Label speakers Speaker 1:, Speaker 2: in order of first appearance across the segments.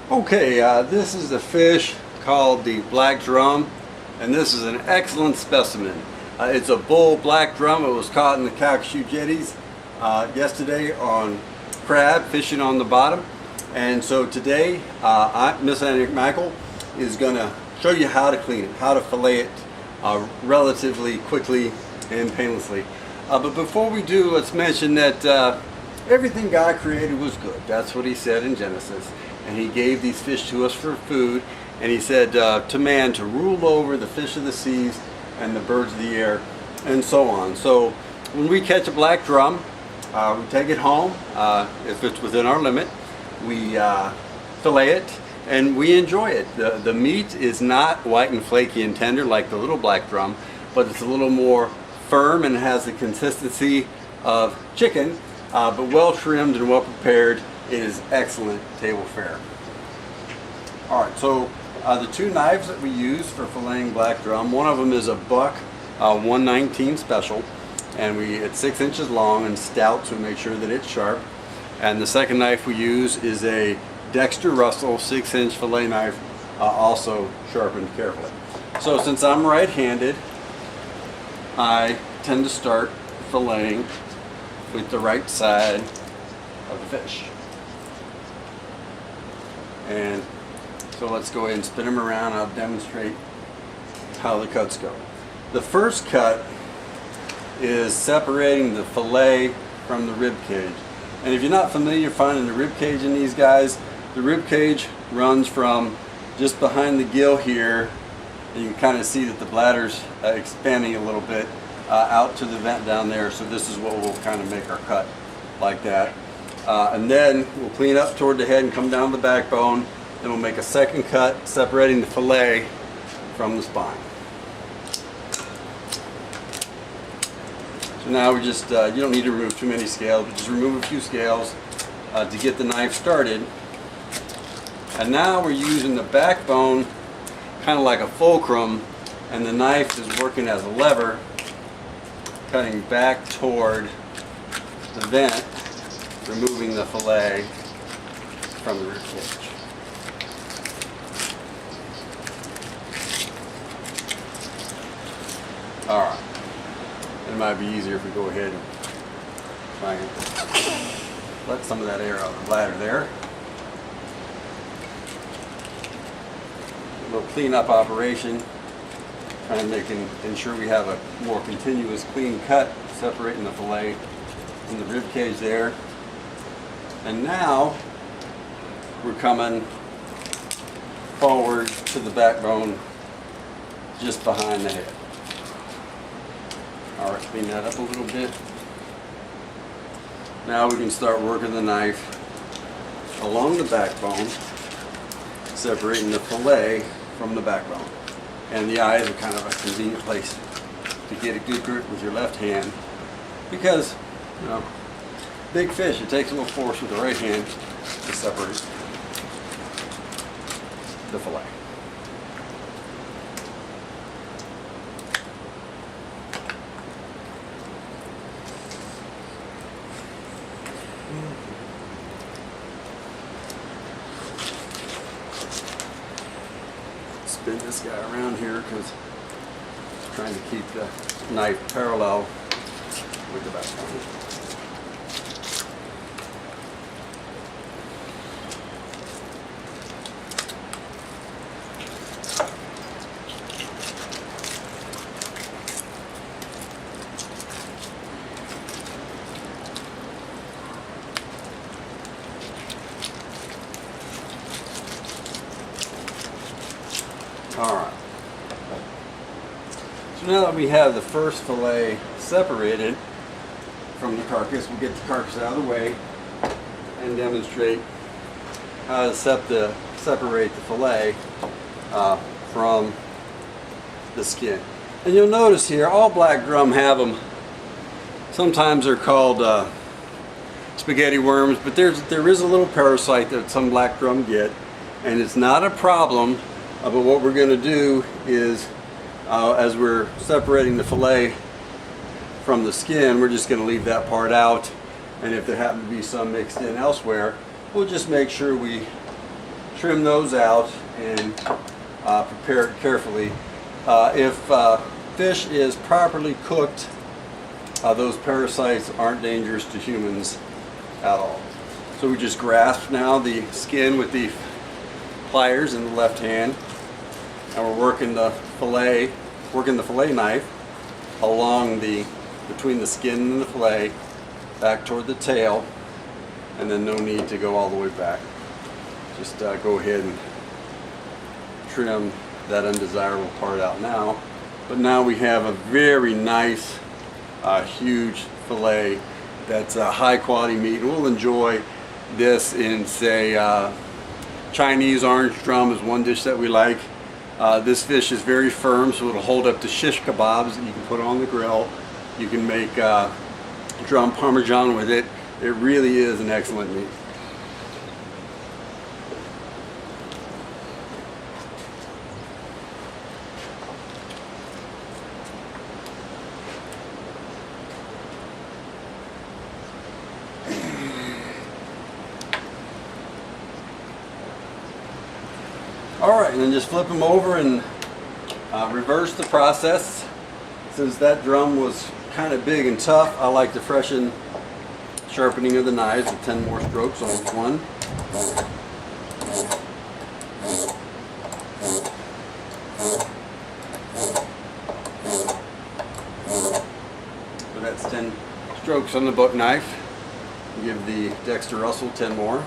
Speaker 1: Okay, this is a fish called the black drum, and this is an excellent specimen. It's a bull black drum. It was caught in the Calcasieu jetties yesterday on crab, fishing on the bottom. And so today, Miss Annie Michael is going to show you how to clean it, how to fillet it relatively quickly and painlessly. But before we do, let's mention that everything God created was good. That's what he said in Genesis. And he gave these fish to us for food. And he said to man to rule over the fish of the seas and the birds of the air and so on. So when we catch a black drum, we take it home. If it's within our limit, we fillet it and we enjoy it. The meat is not white and flaky and tender like the little black drum, but it's a little more firm and has the consistency of chicken, but well trimmed and well prepared. It is excellent table fare. Alright, so the two knives that we use for filleting black drum, one of them is a Buck 119 special, and it's 6 inches long and stout, so we make sure that it's sharp. And the second knife we use is a Dexter Russell 6-inch fillet knife, also sharpened carefully. So since I'm right-handed, I tend to start filleting with the right side of the fish. And so let's go ahead and spin them around. I'll demonstrate how the cuts go. The first cut is separating the fillet from the rib cage. And if you're not familiar finding the rib cage in these guys, the rib cage runs from just behind the gill here. And you can kind of see that the bladder's expanding a little bit out to the vent down there. So this is what we'll kind of make our cut like that. And then we'll clean up toward the head and come down the backbone. Then we'll make a second cut separating the fillet from the spine. So now we just, you don't need to remove too many scales, but just remove a few scales to get the knife started. And now we're using the backbone kind of like a fulcrum, and the knife is working as a lever, cutting back toward the vent, removing the fillet from the rib cage. Alright, it might be easier if we go ahead and try and let some of that air out of the bladder there. A little cleanup operation, trying to ensure we have a more continuous clean cut, separating the fillet from the rib cage there. And now we're coming forward to the backbone just behind the head. Alright, clean that up a little bit. Now we can start working the knife along the backbone, separating the fillet from the backbone. And the eyes are kind of a convenient place to get a good grip with your left hand, because, you know, big fish, it takes a little force with the right hand to separate the fillet. Spin this guy around here because I'm trying to keep the knife parallel with the backbone. Alright, so now that we have the first fillet separated from the carcass, we'll get the carcass out of the way and demonstrate how to separate the fillet from the skin. And you'll notice here, all black drum have them. Sometimes they're called spaghetti worms, but there is a little parasite that some black drum get, and it's not a problem. But what we're going to do is, as we're separating the fillet from the skin, we're just going to leave that part out. And if there happen to be some mixed in elsewhere, we'll just make sure we trim those out and prepare it carefully. If fish is properly cooked, those parasites aren't dangerous to humans at all. So we just grasp now the skin with the pliers in the left hand, and we're working the fillet knife along between the skin and the fillet back toward the tail, and then no need to go all the way back. Just go ahead and trim that undesirable part out now. But now we have a very nice huge fillet that's high quality meat. We'll enjoy this in, say, Chinese orange drum is one dish that we like. This fish is very firm, so it'll hold up to shish kebabs that you can put on the grill. You can make drum parmesan with it. It really is an excellent meat. Alright, and then just flip them over and reverse the process. Since that drum was kind of big and tough, I like to freshen sharpening of the knives with 10 more strokes on each one. So that's 10 strokes on the buck knife. Give the Dexter Russell 10 more.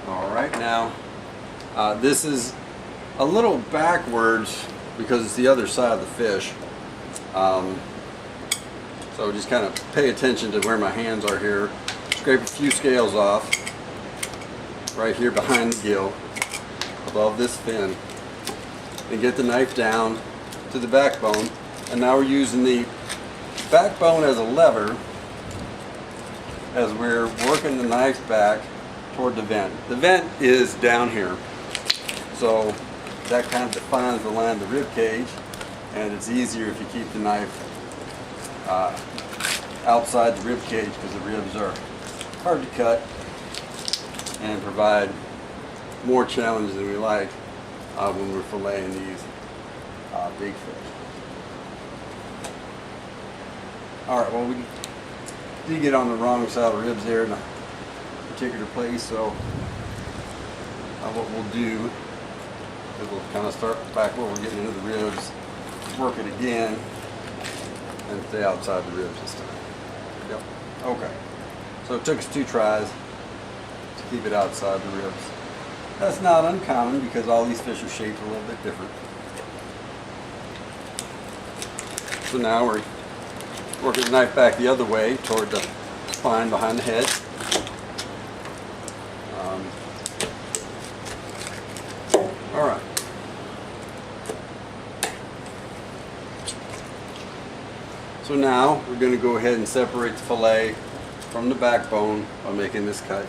Speaker 1: Alright, now this is a little backwards because it's the other side of the fish. So just kind of pay attention to where my hands are here. Scrape a few scales off right here behind the gill, above this fin, and get the knife down to the backbone. And now we're using the backbone as a lever as we're working the knife back toward the vent. The vent is down here, so that kind of defines the line of the rib cage, and it's easier if you keep the knife outside the rib cage because the ribs are hard to cut and provide more challenge than we like when we're filleting these big fish. Alright, well, we did get on the wrong side of the ribs there in a particular place, so what we'll do is we'll kind of start back where we're getting into the ribs, work it again, and stay outside the ribs this time. Yep. Okay. So it took us 2 tries to keep it outside the ribs. That's not uncommon because all these fish are shaped a little bit different. So now we're working the knife back the other way toward the spine behind the head. All right. So now we're going to go ahead and separate the fillet from the backbone by making this cut.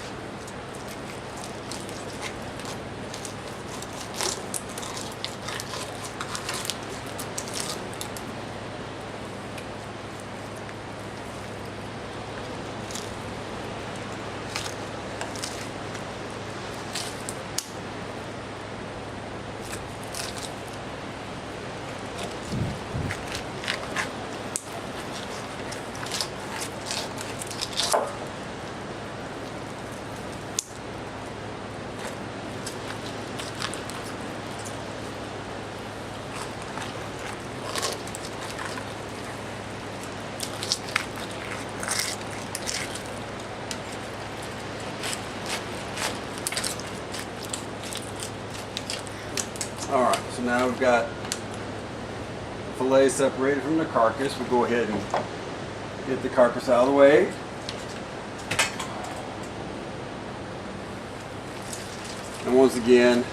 Speaker 1: Alright, so now we've got the fillet separated from the carcass. We'll go ahead and get the carcass out of the way. And once again,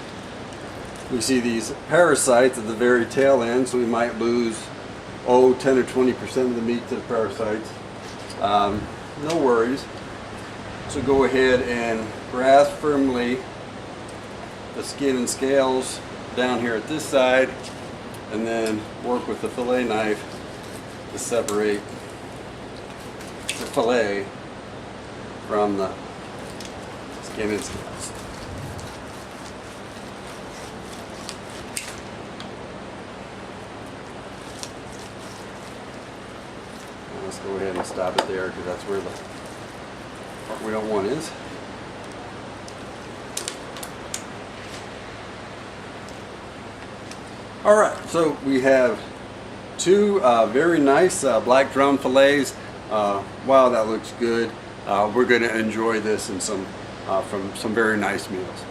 Speaker 1: we see these parasites at the very tail end, so we might lose 10 or 20% of the meat to the parasites. No worries. So go ahead and grasp firmly the skin and scales down here at this side, and then work with the fillet knife to separate the fillet from the skin and scales. Let's go ahead and stop it there because that's where the part we don't want is. Alright, so we have two very nice black drum fillets. Wow, that looks good. We're going to enjoy this in from some very nice meals.